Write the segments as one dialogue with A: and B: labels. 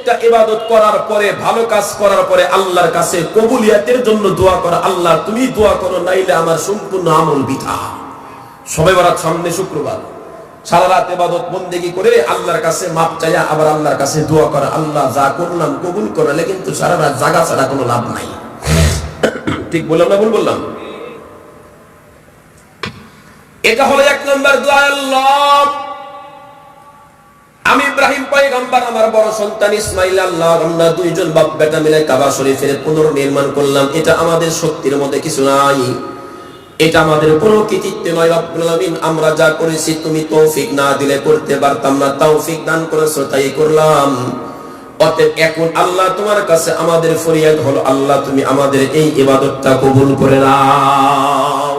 A: প্রত্যেকটা ইবাদত করার পরে, ভালো কাজ করার পরে আল্লাহর কাছে কবুলিয়াতের জন্য দোয়া করা। আল্লাহ তুমি দোয়া করো, নাইলে আমার সম্পূর্ণ আমল বৃথা। সবে বরাত সামনে শুক্রবার, সারা রাত ইবাদত বন্দেগী করে আল্লাহর কাছে মাপ চাইয়া আবার আল্লাহর কাছে দোয়া করা, আল্লাহ যা করলাম কবুল করলে, কিন্তু সারা রাত জাগা ছাড়া কোনো লাভ নাই। ঠিক বললাম না ভুল বললাম? এটা হলো 1 নম্বর দোয়া। আল্লাহ, আমি ইব্রাহিম পয়গম্বর, আমার বড় সন্তান ইসমাইল, আল্লাহ আমরা দুইজন বাপ বেটা মিলে কাবা শরীফের পুনর্নির্মাণ করলাম। এটা আমাদের শক্তির মধ্যে কিছু নাই, এটা আমাদের কোনো কৃতিত্ব নয় রব্বুল আলামিন। আমরা যা করেছি তুমি তৌফিক না দিলে করতে পারতাম না, তৌফিক দান করেছো তাই করলাম। অতএব এখন আল্লাহ তোমার কাছে আমাদের ফরিয়াদ হলো, আল্লাহ তুমি আমাদের এই ইবাদতটা কবুল করে নাও।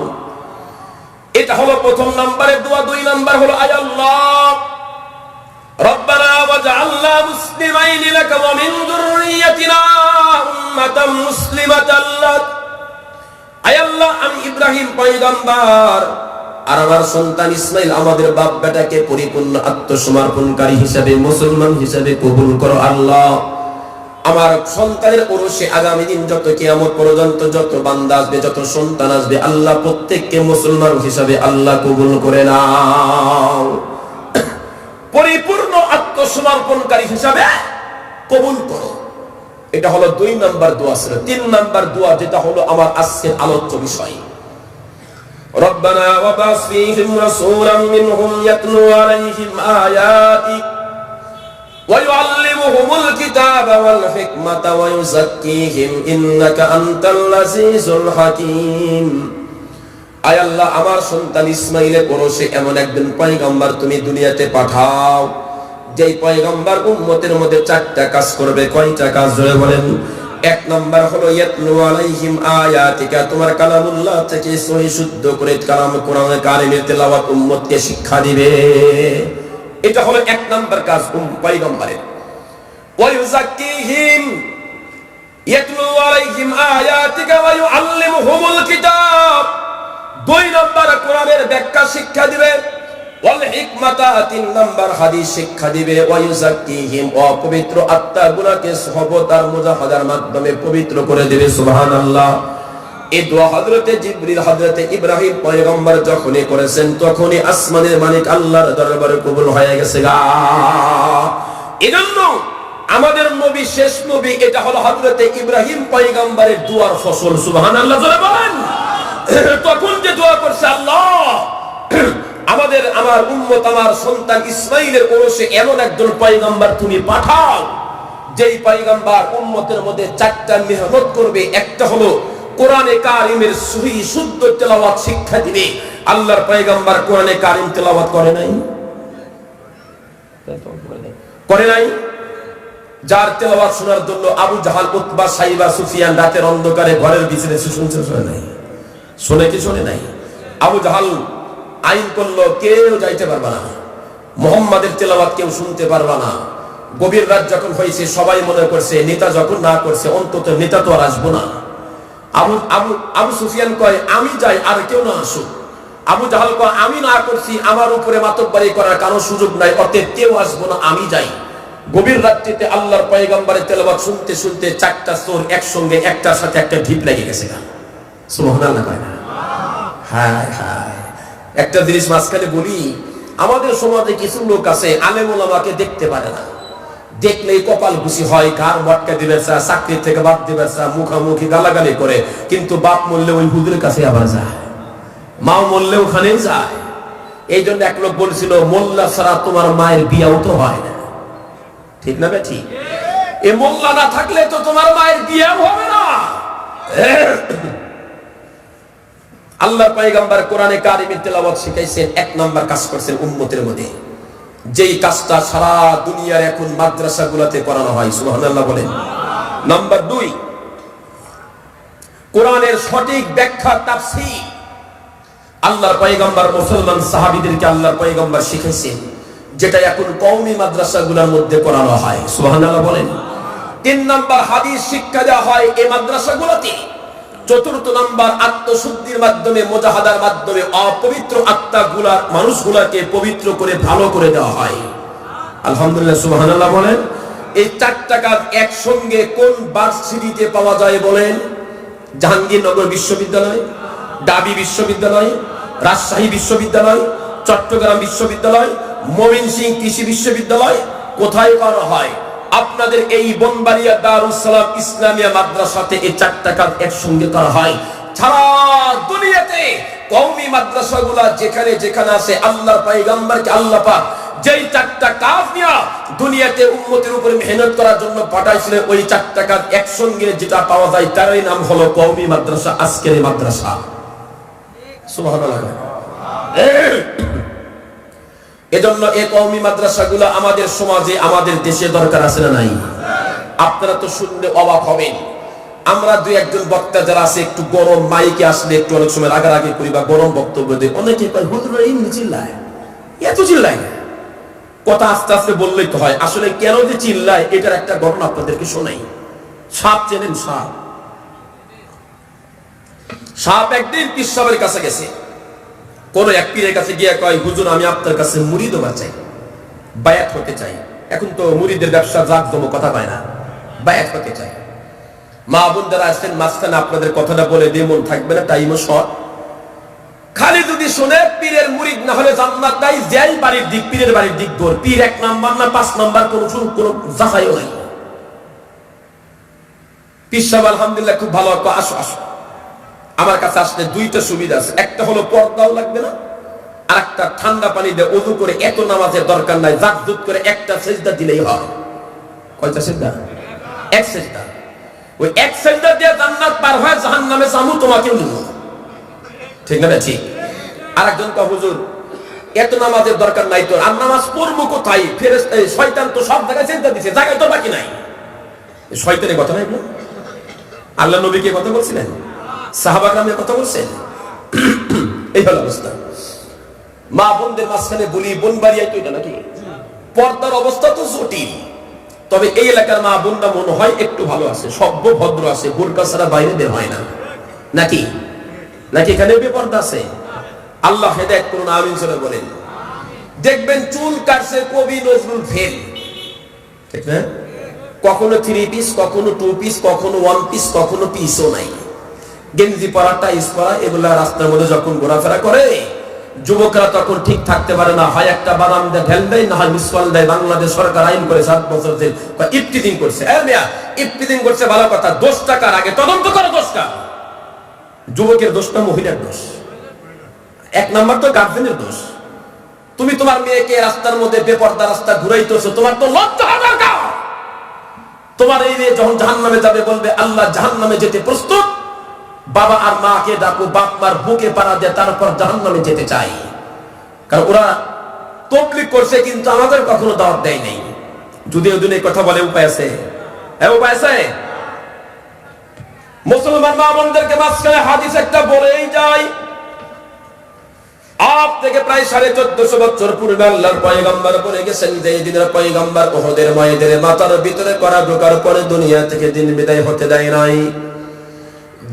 A: এটা হলো প্রথম নম্বরের দোয়া। 2 নম্বর হলো আয় আল্লাহ রব্বানা ওয়াজআলনা মুসলিমাইন লাকা ওয়া মিন যুররিয়াতিনা উম্মাতাম মুসলিমাতান লাক। আয় আল্লাহ, আমি ইব্রাহিম পয়গম্বর আর আমার সন্তান ইসমাইল, আমাদের বাপ বেটাকে পরিপূর্ণ আত্মসমর্পণকারী হিসেবে, মুসলমান হিসেবে কবুল করো। আল্লাহ, আমার সন্তানের ওরসে আগামী দিন যত কিয়ামত পর্যন্ত যত বান্দা আসবে, যত সন্তান আসবে, আল্লাহ প্রত্যেককে মুসলমান হিসেবে আল্লাহ কবুল করে নাও, পরিপূর্ণ আত্মসমর্পণকারী হিসেবে কবুল করো। এটা হলো 2 নম্বর দোয়া ছিল। 3 নম্বর দোয়া, যেটা হলো আমার আজকের আলোচ্য বিষয়, রব্বানা ওয়াবাস ফীহিম রাসূলাম মিনহুম ইয়াতলু আলাইহিম আয়াতিক ওয়া ইউআল্লিমুহুমুল কিতাবা ওয়াল হিকমাতা ওয়া ইউযাক্কিহিম ইন্নাকা আনতাল আজিজুল হাকীম। আয় আল্লাহ, আমার সন্তান ইসমাইলের ওরসে এমন একজন পয়গম্বর তুমি দুনিয়াতে পাঠাও, যেই পয়গম্বর উম্মতের মধ্যে 4টা কাজ করবে। কয়টা কাজ জোরে বলেন? 1 নম্বর হলো ইয়াতলু আলাইহিম আয়াতিকা, তোমার কালামুল্লাহ থেকে সহি শুদ্ধ করে কালাম কোরআন কারীমের তেলাওয়াত উম্মতকে শিক্ষা দিবে। এটা হলো 1 নম্বর কাজ পয়গম্বরের। ওয়া ইউযাক্কিহিম, ইয়াতলু আলাইহিম আয়াতিকা ওয়া ইউআল্লিমুহুমুল কিতাব, 2 নম্বর কোরআনের ব্যাখ্যা শিক্ষা দিবে। ওয়াল হিকমাতা, 3 নম্বর হাদিস শিক্ষা দিবে। ওয়া ইউযাক্কিহিম, অপবিত্র আত্মাগুলোকে সুহবত আর মুজাহাদার মাধ্যমে পবিত্র করে দিবে। সুবহানাল্লাহ। এই দোয়া হযরতে জিবরিল, হযরতে ইব্রাহিম পয়গম্বর যখনই করেছেন, তখনই আসমানের মালিক আল্লাহর দরবারে কবুল হয়ে গেছে গা। এজন্য আমাদের নবী, শেষ নবী, এটা হলো হযরতে ইব্রাহিম পয়গম্বরের দোয়ার ফসল। সুবহানাল্লাহ জোরে বলেন। তখন যে দোয়া করছে, আল্লাহ আমার উম্মত, আমার সন্তান ইসমাইলের ওরসে এমন একজন পয়গম্বর তুমি পাঠাও, যেই পয়গম্বর উম্মতের মধ্যে 4টা মেহনত করবে। একটা হলো কোরআনে কারিমের সহি শুদ্ধ তেলাওয়াত শিক্ষা দিবে। আল্লাহর পয়গম্বর কোরআনে কারিম তেলাওয়াত করে নাই? করে নাই? যার তেলাওয়াত শোনার জন্য আবু জাহাল, উতবা, সাইবা, সুফিয়ান রাতের অন্ধকারে ঘরের ভিতরে শুনছে, শোনে নাই? শোনে কি শোনে নাই? আবু জাহাল আইন করলো, কেউ যাইতে পারবে না, মুহাম্মাদের তেলাওয়াত কেউ শুনতে পারবে না। গভীর রাত যখন হয়েছে, সবাই মনে করছে নেতা যখন না করছে, অন্তত নেতা তো আর আসবো না। আবু সুফিয়ান কয় আমি যাই, আর কেউ না আসুক। আবু জাহাল কয় আমি না করছি, আমার উপরে মাতব্বরি করার কারো সুযোগ নাই, অতএব কেউ আসবো না, আমি যাই। গভীর রাত্রিতে আল্লাহর পয়গম্বরের তেলাওয়াত শুনতে শুনতে 4টা চোর একসঙ্গে একটার সাথে একটা ঢিপ লেগে গেছে। সুবহানাল্লাহ কয় না? হায় হায়। একটা জিনিস মাঝখানে বলি, আমাদের সমাজে কিছু লোক আছে আলেম ওলামাকে দেখতে পারে না, দেখলেই কপাল খুশি হয়, কার মটকা দিবে, চাকরি থেকে বাদ দিবে, মুখামুখি গালাগালি করে, কিন্তু বাপ মরলে ওই হুজুরের কাছে আবার যায়, মাও মরলে ওখানেই যায়। এই জন্য এক লোক বলছিল, মোল্লা ছাড়া তোমার মায়ের বিয়াও তো হয় না। ঠিক না বে ঠিক? এ মোল্লা না থাকলে তো তোমার মায়ের বিয়াও হবে না। আল্লাহর পয়গম্বর কোরআনে কারিমের তেলাওয়াত শিখাইছেন, 1 নম্বর কাজ করছেন উম্মতের মধ্যে, যেই কাজটা সারা দুনিয়ার এখন মাদ্রাসাগুলোতে করানো হয়। সুবহানাল্লাহ বলেন। নাম্বার 2, কোরআনের সঠিক ব্যাখ্যা, তাফসীর। আল্লাহর পয়গম্বর মুসলমান সাহাবীদেরকে আল্লাহর পয়গম্বর শিখাইছেন, যেটা এখন কওমি মাদ্রাসাগুলোর মধ্যে করানো হয়। সুবহানাল্লাহ বলেন। 3 নম্বর হাদিস শিক্ষা দেওয়া হয় এই মাদ্রাসাগুলোতে। 4র্থ নম্বর আত্মশুদ্ধির মাধ্যমে, মুজাহাদার মাধ্যমে অপবিত্র মানুষগুলাকে পবিত্র করে ভালো করে দেওয়া হয়। আলহামদুলিল্লাহ, সুবহানাল্লাহ বলেন। এই চারটা কাজ একসঙ্গে কোন ভার্সিটিতে পাওয়া যায় বলেন? জাহাঙ্গীরনগর বিশ্ববিদ্যালয়, ঢাবি বিশ্ববিদ্যালয়, রাজশাহী বিশ্ববিদ্যালয়, চট্টগ্রাম বিশ্ববিদ্যালয়, ময়মনসিংহ কৃষি বিশ্ববিদ্যালয়। কোথায় করা হয়? আপনাদের এই বনবাড়িয়া দারুস সালাম ইসলামিয়া মাদ্রাসাতে এই চারটা কাজ একসঙ্গে করা হয়। সারা দুনিয়াতে কওমি মাদ্রাসাগুলো যেখানে যেখানে আছে, আল্লাহর পয়গম্বরকে আল্লাহ পাক যেই চারটা কাজ নিয়ে দুনিয়াতে উম্মতের উপরে মেহনত করার জন্য পাঠাইছিলেন, ওই চারটা কাজ একসঙ্গে যেটা পাওয়া যায় তারই নাম হলো কওমি মাদ্রাসা, আজকের মাদ্রাসা। সুবহানাল্লাহ। এজন্য এই কওমি মাদ্রাসাগুলো আমাদের সমাজে, আমাদের দেশে দরকার আছে না নাই? আপনারা তো শুনলে অবাক হবেন। আমরা দুই একজন বক্তা যারা আছে, একটু গরম মাইকে আসলে একটু অনেক সময় রাগারাগি করি বা গরম বক্তব্য দিই, অনেকে কয় হুজুর এমনি চিল্লায়, এত চিল্লায় না, কথা আস্তে আস্তে বললেই তো হয়। আসলে কেন যে চিল্লায় এটার একটা ঘটনা আপনাদেরকে শোনাই। সাপ চেনেন? সাপ সাপ একদিন পীর সাহেবের কাছে গেছে। কোন এক পীরের কাছে গিয়ে কয়, হুজুর আমি আপনার কাছে মুরিদ হতে চাই, বায়াত হতে চাই। এখন তো মুরিদের ব্যবসা জাক জমক কথা পায় না, বায়াত হতে চাই। মা বোন যারা আসছেন মাঝখানে আপনাদের কথাটা বলে দিয়ে মন থাকবে না, টাইমও শর্ট। খালি যদি শুনে পীরের মুরিদ না হলে জান্নাত নাই, যেই বাড়ির দিক পীরের বাড়ির দিক দৌড়। পীর 1 নাম্বার না 5 নাম্বার কোন যাচাইও নাই। পীর সাহেব আলহামদুলিল্লাহ খুব ভালো, আসো আসো। আমার কাছে আসলে দুইটা সুবিধা আছে, একটা হলো পর্দাও লাগবে না, আর একটা ঠান্ডা পানি দিয়ে ওযু করে এত নামাজের দরকার নাই, জাকজুত করে একটা সিজদা দিলেই হয়। কয়টা সিজদা? এক সিজদা। ওই এক সিজদা দিয়ে জান্নাত পার হয়, জাহান্নামে যামু তোমাকেও নিব। ঠিক না? ঠিক। আরেকজন কয়, হুজুর এত নামাজের দরকার নাই তো, আর নামাজ পড়বো কোথায়? ফেরেশতা শয়তান তো সব জায়গায় সিজদা দিছে, জায়গায় তো বাকি নাই। শয়তানের কথা নাই, আল্লাহ নবী কে কথা বলছিলেন, সাহাবা গ্রামের কথা বলছেন। এই হলো অবস্থা। মা বোনদের মাঝখানে বলি, বনবাড়িয়ায় তো এটা নাকি পর্দার অবস্থা তো জটিল। তবে এই এলাকার মা বোনরা মনে হয় একটু ভালো আছে, সভ্য ভদ্র আছে, বোরকা ছাড়া বাইরে বের হয় না, নাকি? নাকি এখানে বেপর্দা আছে? আল্লাহ হেদায়েত করুন, আমিন বলে বলেন। দেখবেন চুল কাটছে কবি নজরুল ফেল, ঠিক না? কখনো 3 পিস, কখনো 2 পিস, কখনো 1 পিস, কখনো পিসও নাই। গেঞ্জি পরা, টাইস পরা, এগুলা রাস্তার মধ্যে যখন ঘোরাফেরা করে, যুবকরা তখন ঠিক থাকতে পারে না, হয় একটা বাদাম দেয় ঢেল দেয়, না হয় মিসকল দেয়। বাংলাদেশ সরকার আইন করে 7 বছর জেল, ইফতিজিং করছে। ইফতিজিং করছে ভালো কথা, 10 টাকার আগে তদন্ত করো। 10 টাকা যুবকের দোষ না মহিলার দোষ? 1 নাম্বার তো গার্জেনের দোষ। তুমি তোমার মেয়েকে রাস্তার মধ্যে বেপর্দা রাস্তা ঘুরাইতেছো, তোমার তো লজ্জা হওয়া দরকার। তোমার এই মেয়ে যখন জাহান্নামে যাবে বলবে আল্লাহ জাহান্নামে যেতে প্রস্তুত, বাবা আর মাকে ডাকো, বাপ মার বুকে পাড়া দিয়ে তারপর জাহান্নামে যেতে চাই। কারণ ওরা তাবলীগ করছে কিন্তু আমাদের কখনো দাওয়াত দেয় নাই। যদি ওদিন এই কথা বলে উপায় আছে? উপায় আছে? মুসলমান মা বোনদেরকে মাঝখানে হাদিস একটা বলেই যায়। আজ থেকে প্রায় 1450 বছর পূর্বে আল্লাহর পয়গম্বর বলে গেছেন যে এই দিনের পয়গম্বর উহুদের ময়দানে মাথার ভিতরে করা ঢোকার পরে দুনিয়া থেকে দিন বিদায় হতে দেয় নাই।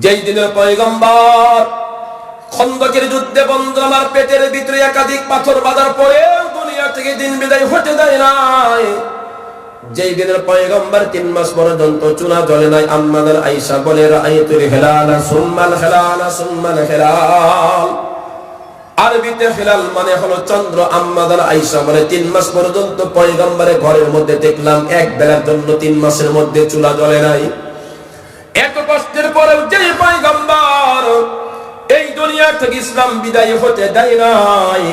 A: যেই দিনের পয়গম্বর খন্দকের যুদ্ধে বন্দরমার পেটের ভিতরে একাধিক পাথর বাঁধার পরে দুনিয়া থেকে দিন বিদায় হতে দেয় নাই। যেই দিনের পয়গম্বর 3 মাস পর্যন্ত চুলা জ্বলে নাই। আম্মাদার আয়েশা বলে রাআইতুল হিলালা সুম্মাল হিলালা সুম্মাল হিলাল। আরবিতে হিলাল মানে হলো চন্দ্র। আম্মাদার আয়েশা বলে 3 মাস পর্যন্ত পয়গম্বরের ঘরের মধ্যে দেখলাম এক বেলার জন্য 3 মাসের মধ্যে চুলা জ্বলে নাই। এত কষ্টের পরেও যে পয়গম্বর এই দুনিয়া থেকে ইসলাম বিদায় হতে দেয় নাই,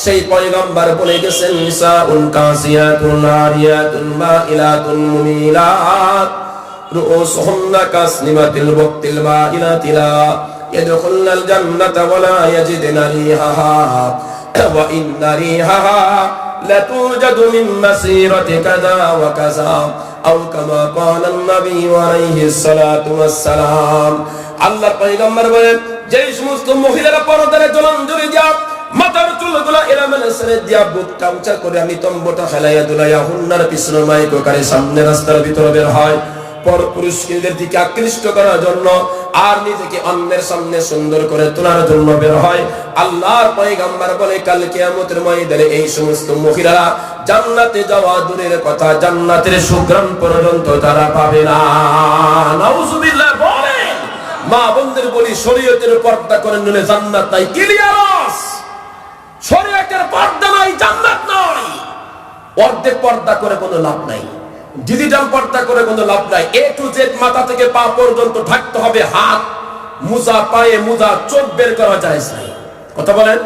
A: সেই পয়গম্বর বলে গেছেন নিসাউন কাসিয়াতুন আরিয়াতুন মাইলাতুন মুমিলাত রুউসুহুন্না কাসনিমাতিল ওয়াক্তিল মাইলাতিলা ইয়াদখুলুল জান্নাতা ওয়া লা ইয়াজিদুনা রিহাহা ওয়া ইন্না রিহাহা লাতুজাদু মিন মাসিরাতি কাযা ওয়া কাযা আও কামা ক্বালা আন-নবী আলাইহিস সালাতু ওয়াস সালাম। আল্লাহর পয়গম্বর বলেন যেই সমস্ত মহিলারা পর্দারে জলাঞ্জলি দিয়া মাথার চুলগুলো এলোমেলো ছেড়ে দিয়া বুকটা উঁচা করে আমি তম্বটা ফেলাইয়া দুলাইয়া হুন্নার পিছনে মাইক করে সামনে রাস্তার ভিতরে বের হয়, পরপুরুষদের দিকে আকৃষ্ট করার জন্য আর নিজেকে অন্যের সামনে সুন্দর করে তোলার জন্য বের হয়। আল্লাহর পয়গম্বর বলে কাল কিয়ামতের ময়দানে এই সমস্ত মহিলারা জান্নাতে যাওয়া দূরের কথা, জান্নাতের সুঘ্রাণ পর্যন্ত তারা পাবে না। নাউজুবিল্লাহ। বলেন মা বোনদের বলি, শরীয়তের পর্দা করে নিলে জান্নাত নাই। ক্লিয়ার? শরীয়তের পর্দা নাই, জান্নাত নাই। অর্ধেক পর্দা করে কোনো লাভ নাই, ডিজিটাল পর্দা করে কোনো লাভ নাই। এ টু জেড মাথা থেকে পা পর্যন্ত ঢাকতে হবে। হাত মুজা, পায়ে মুজা, চোখ বের করা যায় নাই। কথা বলেন।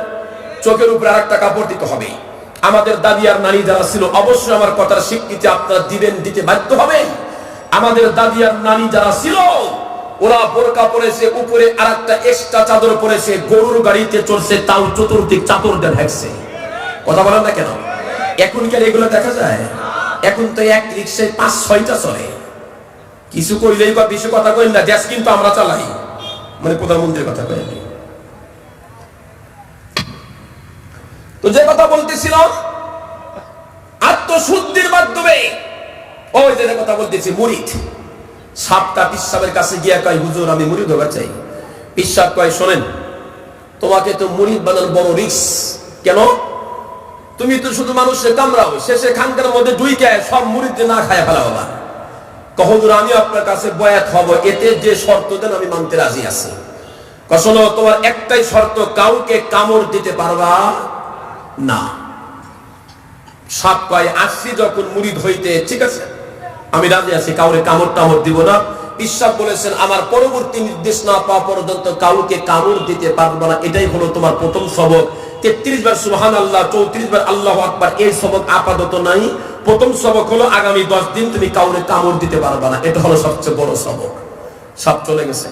A: চোখের উপরে আরেকটা কাপড় দিতে হবে। আমাদের দাদি আর নানি যারা ছিল, অবশ্যই আমার কথার স্বীকৃতি আপনারা দিবেন, দিতে বাধ্য হবে। আমাদের দাদি আর নানি যারা ছিল, ওরা বোরকা পরেছে, উপরে আরেকটা এক্সট্রা চাদর পরেছে, গরুর গাড়িতে চলছে, তাও চতুর্দিক চাদর দিয়ে ঢাকছে। কথা বলেন না কেন? এখন কি আর এগুলো দেখা যায়? এখন তো এক রিক্সায় 5-6টা চলে। কিছু কইলেই বা বেশি কথা কইন না, দেশ কিন্তু আমরা চালাই। মানে প্রধানমন্ত্রীর কথা কই। তো যে কথা বলতেছিলাম, আত্মশুদ্ধির মাধ্যমে ওই যে কথা বলতেছি, মুরিদ। সাপটা পিসাবের কাছে গিয়া কয়, হুজুর আমি মুরিদ হবার চাই। পিসাব কয়, শোনেন, তোমাকে তো মুরিদ বানানো বড় রিস্ক। কেন? তুমি তো শুধু মানুষের কামড়াও, শেষে খানকার মধ্যে ঢুইকে সব মুরিদ না খায় ফেলা বাবা। হুজুর আমি আপনার কাছে বয়াত হব, এতে যে শর্ত দেন আমি মানতে রাজি আছি। শোনো, তোমার একটাই শর্ত, কাউকে কামড় দিতে পারবা না। সাপ কয়, আসছি যখন মুরিদ হইতে, ঠিক আছে আমি রাজি আছি, কাউরে কামড় টামড় দিব না। ঈশ্বর বলেছেন, আমার পরবর্তী নির্দেশ না পাওয়া পর্যন্ত কাউকে কামড় দিতে পারবা না। এটাই হলো তোমার প্রথম সবক। 33 বার সুবহানাল্লাহ, 34 বার আল্লাহু আকবার, এই সবক আপাতত নাই। প্রথম সবক হলো আগামী 10 দিন তুমি কাউরে কামড় দিতে পারবা না। এটা হলো সবচেয়ে বড় সবক। সাপ চলে গেছে।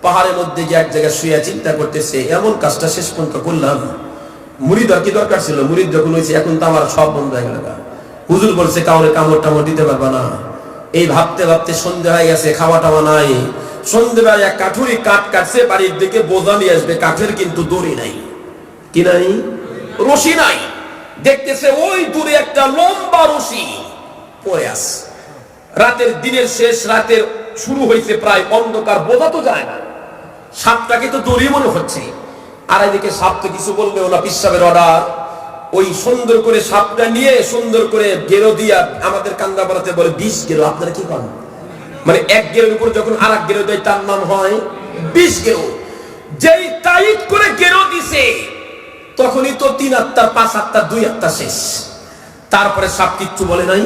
A: পাহাড়ের মধ্যে গিয়ে এক জায়গায় শুয়ে চিন্তা করতেছে, এমন কাজটা শেষ পর্যন্ত করলাম, মুরিদ আর কি দরকার ছিল? মুরিদ যখন হয়েছে, এখন তো আমার সব বন্ধ হয়ে গেল। হুজুর বলছে কাউরে কামড় টামড় দিতে পারবা না। এই ভাবতে ভাবতে সন্ধ্যা হয়ে গেছে, খাওয়া টাওয়া নাই। সন্ধ্যেবেলা এক কাঠুরি কাঠ কাটছে, বাড়ির দিকে বোঝা নিয়ে আসবে, কাঠের কিন্তু দড়ি নাই। কি নাই? রশি নাই। দেখতেছে ওই দূরে একটা লম্বা রশি পড়ে আছে। রাতের, দিনের শেষ, রাতের শুরু হয়েছে, প্রায় অন্ধকার, বোঝা তো যায় না। সাপটাকে তো দড়ি মনে হচ্ছে। আর এদিকে সাপ তো কিছু বলবে ওনা, পিসাবের অর্ডার। ওই সুন্দর করে সাপটা নিয়ে সুন্দর করে গেরো দিয়া, আমাদের কান্দা বাড়াতে বলে 20 গেরো। আপনারা কি করেন? মানে এক গেরোর উপর যখন আর এক গেরো দেয়, তার নাম হয় 20 গেরো। যেই টাইট করে গেরো দিছে, তখনই তো 3 আত্মা, 5 আত্মা, 2 আত্মা শেষ। তারপরে সাপ কিচ্ছু বলে নাই,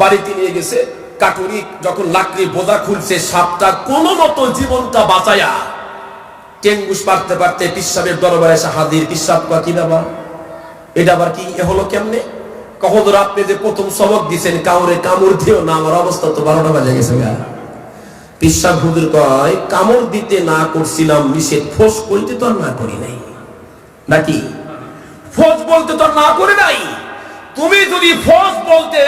A: বাড়িতে নিয়ে গেছে। কাটুরি যখন লাকড়ি বোঝা খুলছে, সাপটা কোনো মতো জীবনটা বাঁচায়া টেঙ্গুস পারতে পারতে পিসাবের দরবারে এসে হাজির। পিসাব কয়, কি বাবা, এটা আবার কি হলো কেমনে? হুজুর আপনি যে প্রথম সবক দিছেন, কাউরে কামড় দিও না, আমার অবস্থা তো 12টা বাজে গেছে। পিসাব হুজুর কয়, কামড় দিতে না করছিলাম নিষেধ, ফোঁস বলতে তো আর না করি নাই। নাকি ফোঁস বলতে তো আর না করে নাই? তুমি যদি ফোঁস বলতে,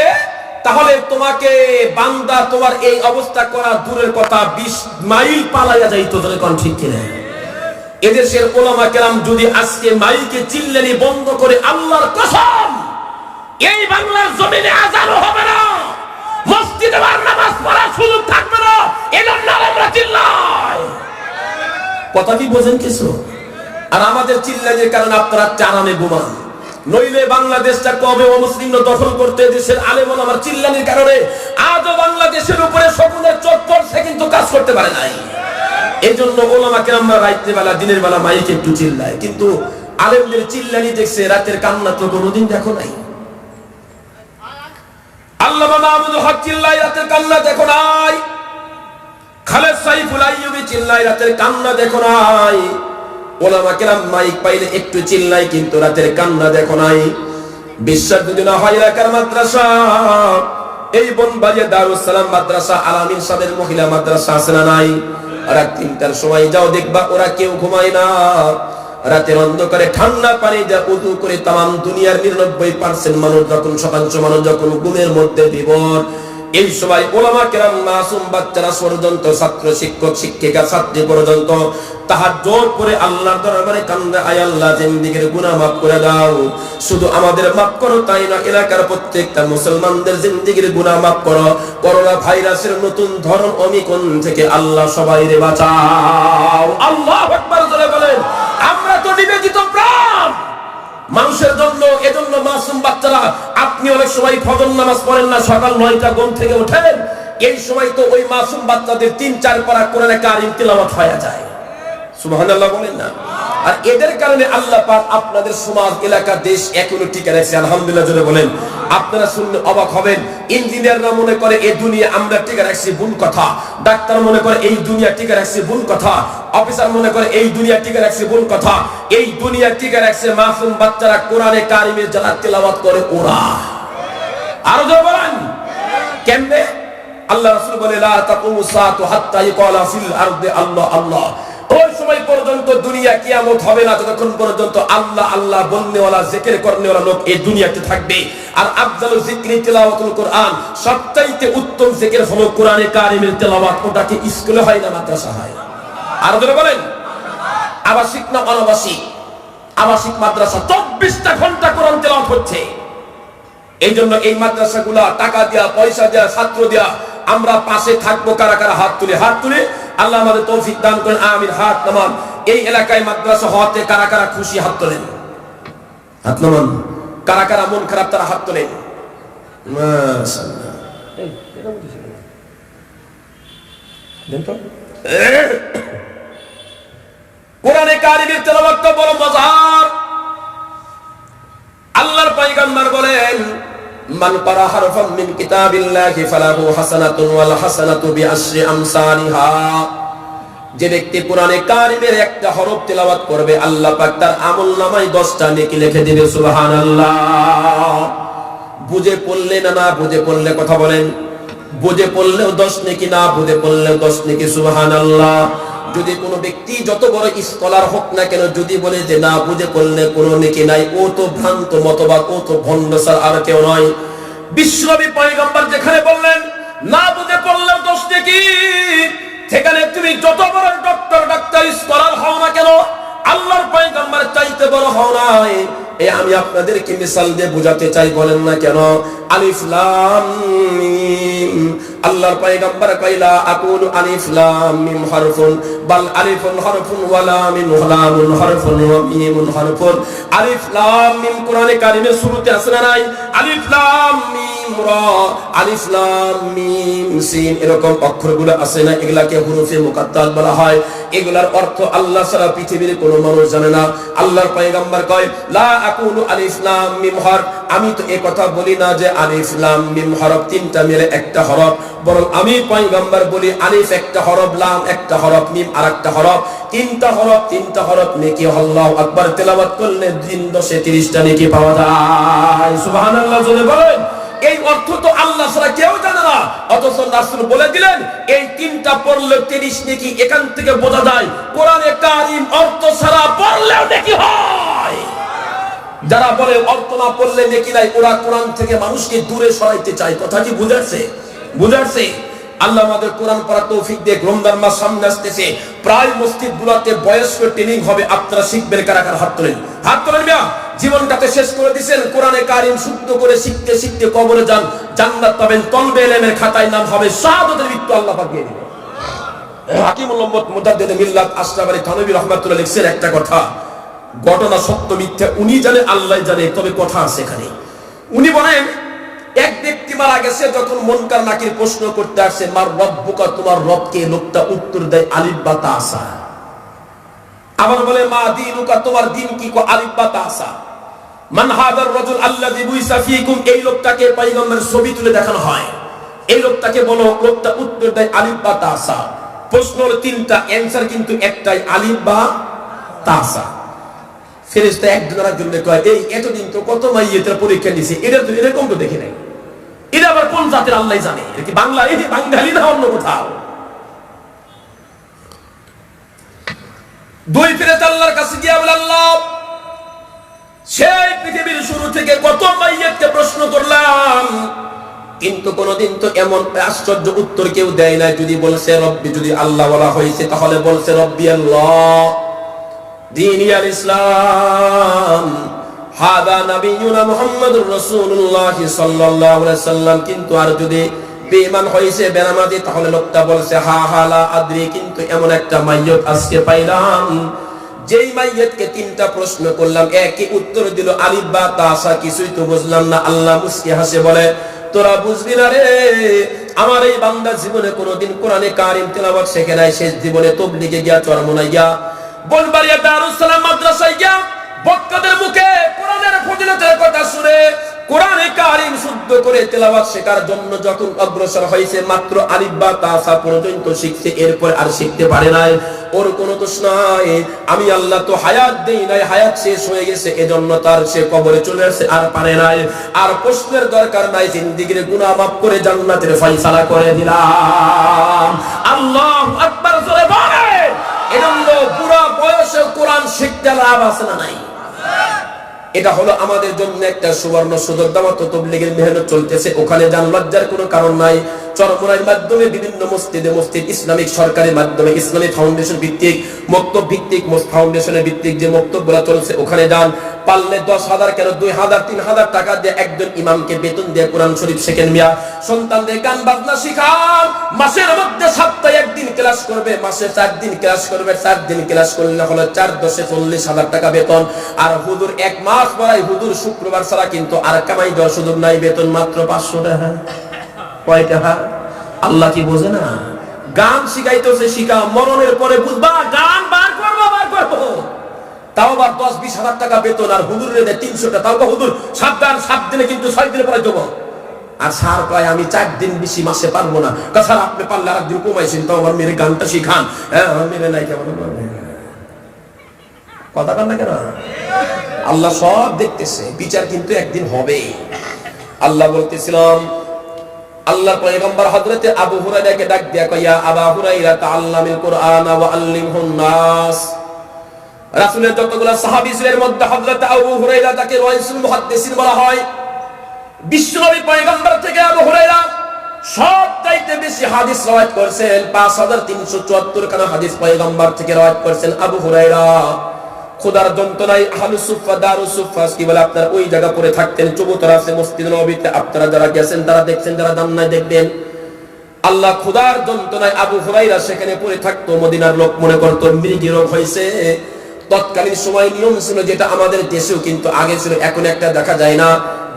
A: তাহলে তোমাকে বান্দা তোমার এই অবস্থা করা দূরের কথা, 20 মাইল পালাইয়া যাইতো। তাহলে কোন ঠিক কিনা? এদেশের ওলামা কেরাম যদি আজকে মাইকে চিল্লানি বন্ধ করে, আল্লাহর কসম, এই বাংলার জমিনে আযানও হবে না, মসজিদে আর নামাজ পড়ার সুযোগ থাকবে না। এজন্য আমরা চিল্লাই। কথা কি বোঝেন কিছু? আর আমাদের চিল্লানির কারণে আপনারা চারানে বোমা। নইলে বাংলাদেশটা কবে অমুসলিম দখল করতে দেশের আলেম ওলামার চিল্লানির কারণে আজও বাংলাদেশের উপরে শকুনের চোখ পড়ছে, কিন্তু কাজ করতে পারে নাই। এই জন্য ওলামা কেরামরা রাতের বেলা, দিনের বেলা মাইকে একটু চিল্লায়, কিন্তু আলেমদের চিল্লানি দেখছে, রাতের কান্না তো কোনোদিন দেখো নাই। আল্লামা মাহমুদুল হক চিল্লায়, রাতের কান্না দেখো নাই। খালেদ সাইফুল আইয়ুবী চিল্লায়, রাতের কান্না দেখো নাই। ওলামা কেরাম মাইক পাইলে একটু চিল্লায়, কিন্তু রাতের কান্না দেখো নাই। বিশ্বাস যদি না হয়, এলাকার মাদ্রাসা, এই বনবাড়িয়া দারুস সালাম মাদ্রাসা, আলামিন সাহেবের মহিলা মাদ্রাসা আছে না নাই? রাত 3টার সময় যাও, দেখবা ওরা কেউ ঘুমায় না। রাতের অন্ধকারে ঠান্ডা পানি যা উযু করে তাম দুনিয়ার 99% মানুষ, যখন শতাংশ মানুষ যখন ঘুমের মধ্যে বিভোর, এই সময় উলামা কেরাম মাসুম বাচ্চারা পর্যন্ত, ছাত্র শিক্ষক শিক্ষিকা ছাত্রী পর্যন্ত তাহাজ্জুদ করে আল্লাহর দরবারে কান্দে, আয় আল্লাহ জিন্দেগীর গুনাহ মাফ করে দাও। শুধু আমাদের মাফ করো তাই না, এলাকার প্রত্যেকটা মুসলমানদের জিন্দেগীর গুনাহ মাফ করো। করোনা ভাইরাসের নতুন ধরন ওমিক্রন থেকে আল্লাহ সবাইরে বাঁচাও। আল্লাহু আকবার জোরে বলেন। আমরা তো নিবেদিত প্রাণ মানুষের জন্য, এজন্য মাসুম বাচ্চারা, আপনি অনেক সময় ফজর নামাজ পড়েন না, সকাল 9টা ঘুম থেকে ওঠেন, এই সময় তো ওই মাসুম বাচ্চাদের 3-4 পারা কোরআনে কারীম তিলাওয়াত হয়ে যায়। সুবহানাল্লাহ বলেন না? আর এদের কারণে আল্লাহ পাক আপনাদের সমাজ, এলাকা, দেশ এখনো টিকে রাখছে। আলহামদুলিল্লাহ জোরে বলেন। আপনারা শুনলে অবাক হবেন, ইঞ্জিনিয়াররা মনে করে এই দুনিয়া আমরা টিকে রাখছি, ভুল কথা। ডাক্তার মনে করে এই দুনিয়া টিকে রাখছি, ভুল কথা। অফিসার মনে করে এই দুনিয়া টিকে রাখছে, ভুল কথা। এই দুনিয়া টিকে রাখছে মাসুম বাচ্চারা, কোরআনে কারীমের যারা তেলাওয়াত করে ওরা। আরো জোরে বলেন কেমনে? আল্লাহ রাসূল বলে, লা তাকুমু সাআতু হাত্তা ইউকালা ফিল আরদি আল্লাহ আল্লাহ। ওই সময় পর্যন্ত দুনিয়া কিয়ামত হবে না যতক্ষণ পর্যন্ত আল্লাহ আল্লাহ বলনেওয়ালা, জিকির করনেওয়ালা লোক এই দুনিয়াতে থাকবে। আর আফজালু যিকরি তিলাওয়াতুল কোরআন, সবচাইতে উত্তম জিকির হলো কোরআনে কারীমের তেলাওয়াত। ওটা কি স্কুলে হয় না মাদ্রাসা হয়? আর ধরে বলেন, আবাসিক না অনাবাসিক? আবাসিক মাদ্রাসা 24টা ঘন্টা কোরআন তেলাওয়াত হচ্ছে। এই জন্য এই মাদ্রাসাগুলা টাকা দেয়া, পয়সা দেয়া, ছাত্র দেয়া, আমরা পাশে থাকবো। কারা কারা হাত তুলে, হাত তুলে আল্লাহ আমাদের তৌফিক দান করেন, আমিন। হাত নামান। এই এলাকায় মাদ্রাসা হওয়াতে কারা কারা খুশি? হাত তোলেন, হাত নামান। কারা কারা মন খারাপ? তারা হাত তোলেন। মাশাআল্লাহ। কোরআনে কারীমের তেলাওয়াতটা বড় মজার। আল্লাহর পয়গম্বর বলেন, মান ক্বারা হারফাম মিন কিতাবিল্লাহি ফালাহু হাসানাতুন ওয়াল হাসানাতু বিআশরি আমসালিহা। যে ব্যক্তি কোরআনে কারীমের একটা হরফ তেলাওয়াত করবে, আল্লাহ পাক তার আমলনামায় 10টা নেকি লিখে দিবে। সুবহানাল্লাহ। বুঝে পড়লে না, না বুঝে পড়লে কথা বলেন। বুঝে পড়লেও 10 নেকি, না বুঝে পড়লেও 10 নেকি। সুবহানাল্লাহ। যদি কোনো ব্যক্তি যত বড় স্কলার হোক না কেন, যদি বলে যে না বুঝে পড়লে কোনো নেকি নাই, ও তো ভ্রান্ত মতবাদ, ও তো ভণ্ড স্যার, আর কেউ নয়। বিশ্বনবী পয়গম্বর যেখানে বললেন না বুঝে পড়লেও 10 নেকি, সেখানে তুমি যত বড় ডাক্তার স্কলার হও না কেন, আল্লাহর পয়গম্বর চাইতে বড় হও না। এই আমি আপনাদেরকে মিসাল দিয়ে বোঝাতে চাই, বলেন না কেন? আলিফ লাম মিম। আল্লাহর পয়গম্বর কইলা আকুলু আলিফ লাম মিম হারফুন, বাল আলিফুন হারফুন ওয়া লামিন লামুন হারফুন ওয়া মিমুন হারফুন। আলিফ লাম মিম কোরআনে কারীমের শুরুতে আছে না নাই? আলিফ লাম মিম রা, আলিফ লাম মিম সিন, এরকম অক্ষরগুলো আছে না? এগুলাকে হুরুফে মুকাত্তাত বলা হয়। এগুলার অর্থ আল্লাহ ছাড়া পৃথিবীর কোনো মানুষ জানে না। আল্লাহর পয়গম্বর কয়, লা আকুলু আলিফ লাম মিম হরফ, আমি তো এই কথা বলি না যে আলিফ লাম মিম হরফ 3টা মিলে একটা হরফ, বরং আমি পয়গম্বর বলি আলিফ একটা হরফ, লাম একটা হরফ, মিম আরেকটা হরফ, 3টা হরফ, 3টা হরফ নেকি। আল্লাহু আকবার তেলাওয়াত করলে দিন 10-এ 30টা নেকি পাওয়া যায়। সুবহানাল্লাহ জোরে বলেন। এই অর্থ তো আল্লাহ ছাড়া কেউ জানে না, অথচ রাসূল বলে দিলেন এই 3টা পড়লে 30 নেকি। এখান থেকে বোঝা যায় কোরআনে কারীম অর্থ ছাড়া পড়লেও নেকি হয়। যারা বলে অর্থ না পড়লে নেকি নাই, ওরা কোরআন থেকে মানুষকে দূরে সরাইতে চায়। কথা কি বুঝাচ্ছে? বুঝাচ্ছে? আল্লাহ আমাদের কোরআন পড়ার তৌফিক দিয়ে। রমজান মাস সামনে আসতেছে, প্রায় মসজিদগুলোতে বয়স্ক ট্রেনিং হবে। আপনারা শিখবেন, কারা কারা হাত তোলেন? হাত তোলেন মিয়া। জীবনটাতে শেষ করে দিয়েছেন, কোরআনে কারীম শুদ্ধ করে শিখতে শিখতে কবরে যান, জান্নাত পাবেন। তলবে ইলমের খাতায় নাম হবে শাহাদাতের মৃত্যু, আল্লাহ পাক দিয়ে দিবেন। হাকিমুল উম্মত মুজাদ্দিদ মিল্লাত আশরাফ আলী থানভী রাহমাতুল্লাহ লিখছেন একটা কথা, ঘটনা সত্য মিথ্যা উনি জানে, আল্লাহ জানে, তবে কথা আছে এখানে। উনি বলেন, এক ব্যক্তি মারা গেছে, যখন মুনকার নাকির প্রশ্ন করতে আসে, মার রব্বুকা, তোমার রব কে? লোকটা উত্তর দেয় আলিফ বা তা আসা। আবার বলে মা দীনুকা, তোমার দিন কি? আলিফ বা তা আসা। মান হাদার রাজুল আল্লাযী বুইসা ফীকুম, এই লোকটাকে পয়গম্বরের ছবি তুলে দেখানো হয়, এই লোকটাকে বলো। লোকটা উত্তর দেয় আলিফ বা তা আসা। প্রশ্ন হলো 3টা, অ্যানসার কিন্তু একটাই, আলিফ বা তা আসা। ফেরেশতা একজনের জন্য কয়, এই এতদিন তো কত মাইয়েতের পরীক্ষা নিছে, এটা তো এরকম তো দেখি নাই। এটা আবার কোন জাতের আল্লাহ জানে। এটা কি বাংলা? এই বাঙালি না অন্য কোথাও? 2 ফেরেশতা আল্লাহর কাছে গিয়ে বলে, আল্লাহ, সেই পৃথিবীর শুরু থেকে কত মাইয়েতকে প্রশ্ন করলাম, কিন্তু কোনদিন তো এমন আশ্চর্য উত্তর কেউ দেয় না। যদি বলছে রব্বি, যদি আল্লাহ বলা হয়েছে তাহলে বলছে রব্বি আল্লাহ, দীনিয়াল ইসলাম, হাদা নবিয়ুনা মুহাম্মাদুর রাসূলুল্লাহ সাল্লাল্লাহু আলাইহি সাল্লাম। কিন্তু আর যদি বেঈমান হয়েছে, বেনামাজি, তাহলে লোকটা বলছে হা হা লা আদ্রি। কিন্তু এমন একটা মাইয়ত আজকে পাইলাম, যেই মাইয়তকে তিনটা প্রশ্ন করলাম একই উত্তর দিল আলিফ বা তা সা, কিছুই তো বুঝলাম না। আল্লাহ মুস্কি হাসে বলে তোরা বুঝবি না রে, আমার এই বান্দা জীবনে কোনোদিন কোরআনে কারিম তেলাওয়াত শেখে নাই। শেষ জীবনে তাবলীগে গিয়া, চরমনায় গিয়া, বলবাড়িয়া দারুস সালাম মাদ্রাসায় গিয়া বক্তাদের মুখে কোরআনের ফজিলতের কথা শুনে কোরআনে কারিম শুদ্ধ করে তেলাওয়াত শেখার জন্য যখন অগ্রসর হয়েছে, মাত্র আলিফ বা তা সা পর্যন্ত শিখছে, এরপর আর শিখতে পারে নাই। ওর কোনো দোষ নাই, আমি আল্লাহ তো হায়াত দেই নাই, হায়াত শেষ হয়ে গেছে, এজন্য তার সে কবরে চলে আসছে, আর পারে নাই। আর প্রশ্নের দরকার নাই, জিন্দেগীর গুনাহ মাফ করে জান্নাতের ফয়সালা করে দিলাম। আল্লাহু আকবার জোরে বলেন। এজন্য পুরো বয়সে কোরআন শিখতে লাভ আছে না নাই? এটা হলো আমাদের জন্য একটা সুবর্ণ সুযোগ। দাওয়াত তাবলীগের মেহনত চলতেছে, ওখানে যান, লজ্জার কোনো কারণ নাই। চরমোনাইর মাধ্যমে বিভিন্ন মসজিদে, মসজিদ ইসলামিক সরকারের মাধ্যমে, ইসলামী ফাউন্ডেশন ভিত্তিক, মক্তব ভিত্তিক, ফাউন্ডেশনের ভিত্তিক যে মক্তবগুলো চলছে ওখানে যান। পারলে 10,000 কেন 2,000 3,000 টাকা দিয়ে একজন ইমামকে বেতন দিয়ে কোরআন শরীফ শেখেন মিয়া। সন্তানদের গান বাজনা শিখান, মাসের মধ্যে সপ্তাহে একদিন ক্লাস করবে, মাসে 4 দিন ক্লাস করবে। 4 দিন ক্লাস করলে হলো 4 10 40,000 টাকা বেতন। আর হুজুর 1 মাস পড়াই, হুজুর শুক্রবার ছাড়া কিন্তু আর কামাই দেওয়ার সুযোগ নাই, বেতন মাত্র 500 টাকা। কয় টাকা? আল্লাহ কি বোঝে না? গান শিখাইতেছে, শিখা, মরণের পরে বুঝবা গান বার করবো, বার করবো। তাও আবার 10-20,000 টাকা বেতন, আর হুজুরের 300 টাকা। তাও হুজুর সাবধান, 7 দিনে কিন্তু 6 দিনে পরে দেবো। আর স্যার কয় আমি 4 দিন বেশি মাসে পারবো না। স্যার আপনি পারলে আর একদিন কমাইছেন, তো আমার মেরে গানটা শিখান। হ্যাঁ, আমার মেরে নাই কেমন কথা কান না কেন? আল্লাহ সব দেখতেছে, বিচার কিন্তু একদিন হবে। আল্লাহ বলতেছিলাম, আল্লাহর পয়গম্বর হযরতে আবু হুরায়রাকে ডাক দিয়া কয়, ইয়া আবু হুরায়রা তাআল্লামিল কুরআন ওয়া আল্লিমহুন নাস। রাসূলের যতগুলো সাহাবী ছিলেন, এর মধ্যে হযরতে আবু হুরায়রা তাকে রাইসুল মুহাদ্দিসিন বলা হয়। বিশ্বনবী পয়গম্বর থেকে আবু হুরায়রা সবচাইতে বেশি হাদিস রওয়ায়াত করেছেন। 5374 খানা হাদিস পয়গম্বর থেকে রওয়ায়াত করেছেন আবু হুরায়রা। খোদার যন্ত্রণায় আহলুস সুফফা, দারুস সুফফা কি বলে, আপনারা ওই জায়গা পড়ে থাকতেন, চবুতরা আছে মসজিদ নববীতে। আপনারা যারা গেছেন তারা দেখছেন, যারা যান নাই দেখবেন। আল্লাহ খোদার যন্ত্রণায় আবু হুরায়রা সেখানে পড়ে থাকতো। মদিনার লোক মনে করতো মৃগী রোগ হয়েছে। তৎকালীন সময় নিয়ম ছিল, যেটা আমাদের দেশেও কিন্তু আগে ছিল, এখন একটা দেখা যায় না।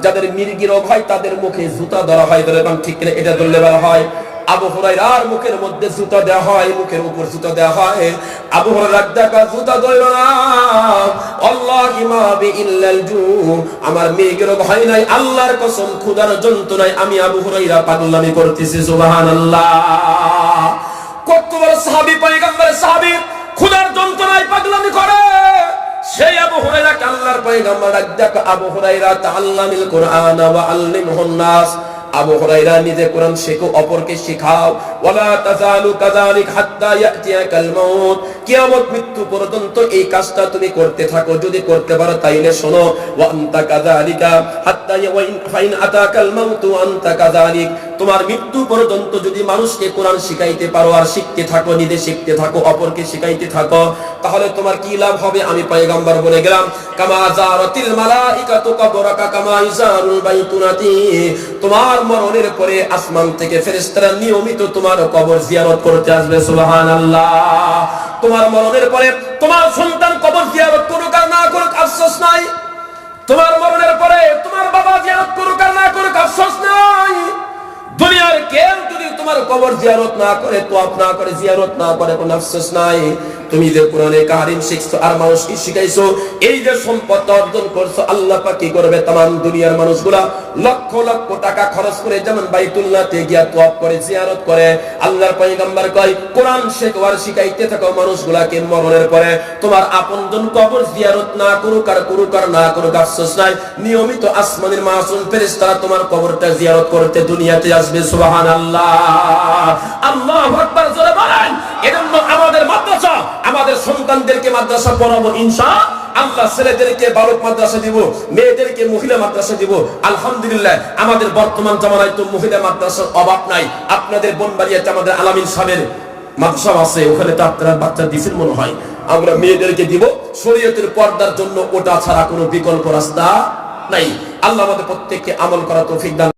A: যাদের মৃগী রোগ হয় তাদের মুখে জুতা ধরা হয়, এবং ঠিক কিনা এটা ধরলে বলা হয়। আবু হুরায়রার মুখের মধ্যে জুতা দেওয়া হয়, মুখের উপর জুতা দেওয়া হয়। আবু হুরায়রা দেখা জুতা ধরল না, আল্লাহি মা বি ইল্লাল জু, আমার মৃগী রোগ হয় নাই, আল্লাহর কসম খোদার যন্ত্রণায় আমি আবু হুরায়রা পাগলামি করতেছি। সুবহানাল্লাহ। কত বড় সাহাবী, পয়গম্বরের সাহাবী, খোদার যন্ত্রণায় পাগলামি করে। সেই আবু হুরায়রা আল্লাহর পয়গম্বর ডাক, আবু হুরায়রা তাআল্লামিল কুরআন ওয়া আল্লিমহুন নাস। আবু হুরায়রা নিজে কোরআন শেখো, অপরকে শেখাও। ওয়ালা তাযালু কাযালিক হাত্তা ইয়াতিয়াকাল মাউত, কিয়ামত মৃত্যু পর্যন্ত এই কাজটা তুমি করতে থাকো। যদি করতে পারো তাইলে শোনো, ওয়া আনতা কাযালিকা হাত্তা ফাইন আতাকাল মাউত ওয়া আনতা কাযালিক, তোমার মৃত্যু পর্যন্ত যদি মানুষকে কোরআন শিখাইতে পারো, আর শিখতে থাকো, নিজে শিখতে থাকো, অপরকে শিখাইতে থাকো, তাহলে তোমার কি লাভ হবে? আমি পয়গম্বর বলে গেলাম, কামা যারাতিল মালাইকাতু কবরাকা কামা ইজারুল বাইতুনাতি, তোমার মরণের পরে আসমান থেকে ফেরেশতারা নিয়মিত তোমার কবর জিয়ারত করতে আসবে। সুবহানাল্লাহ। তোমার মরণের পরে তোমার সন্তান কবর জিয়ারত করুক আর না করুক আফসোস নাই। তোমার মরণের পরে তোমার বাবা জিয়ারত করুক আর না করুক আফসোস নাই। দুনিয়ার কেউ যদি তোমার কবর জিয়ারত না করে, তোয়াফ না করে, জিয়ারত না করে, কোনো আফসোস নাই। তুমি যে কোরআনে কারিম শিখছো আর মানুষকে শিখাইছো, এই যে সম্পদ অর্জন করছো, আল্লাহ পাক কি করবে? तमाम দুনিয়ার মানুষগুলা লক্ষ লক্ষ টাকা খরচ করে যেমন বাইতুল্লাহতে গিয়া তোয়াফ করে, জিয়ারত করে, আল্লাহর পয়গম্বর কয় কোরআন শেখার শিখাইতে থাকো মানুষগুলাকে। মরণের পরে তোমার আপনজন কবর জিয়ারত না করুক আর করুক আর না করুক আফসোস নাই। নিয়মিত আসমানের মাসুম ফেরেশতারা তোমার কবরটা জিয়ারত করতে দুনিয়াতে আসবে। সুবহানাল্লাহ। আল্লাহু আকবার জোরে বলেন। এজন্য আমাদের মাদ্রাসা, আমাদের সন্তানদেরকে মাদ্রাসা পড়াবো ইনশাআল্লাহ। আমরা ছেলেদেরকে বালক মাদ্রাসা দিব, মেয়েদেরকে মহিলা মাদ্রাসা দিব। আলহামদুলিল্লাহ আমাদের বর্তমান জামানায় তো মহিলা মাদ্রাসার অভাব নাই। আপনাদের বনবাড়িয়াতে আমাদের আলামিন সাহেবের মাদ্রাসা আছে, ওখানে তো আপনারা বাচ্চা দিছেন মনে হয়। আমরা মেয়েদেরকে দিব শরীয়তের পর্দার জন্য, ওটা ছাড়া কোনো বিকল্প রাস্তা নাই। আল্লাহ আমাদের প্রত্যেককে আমল করা তৌফিক দান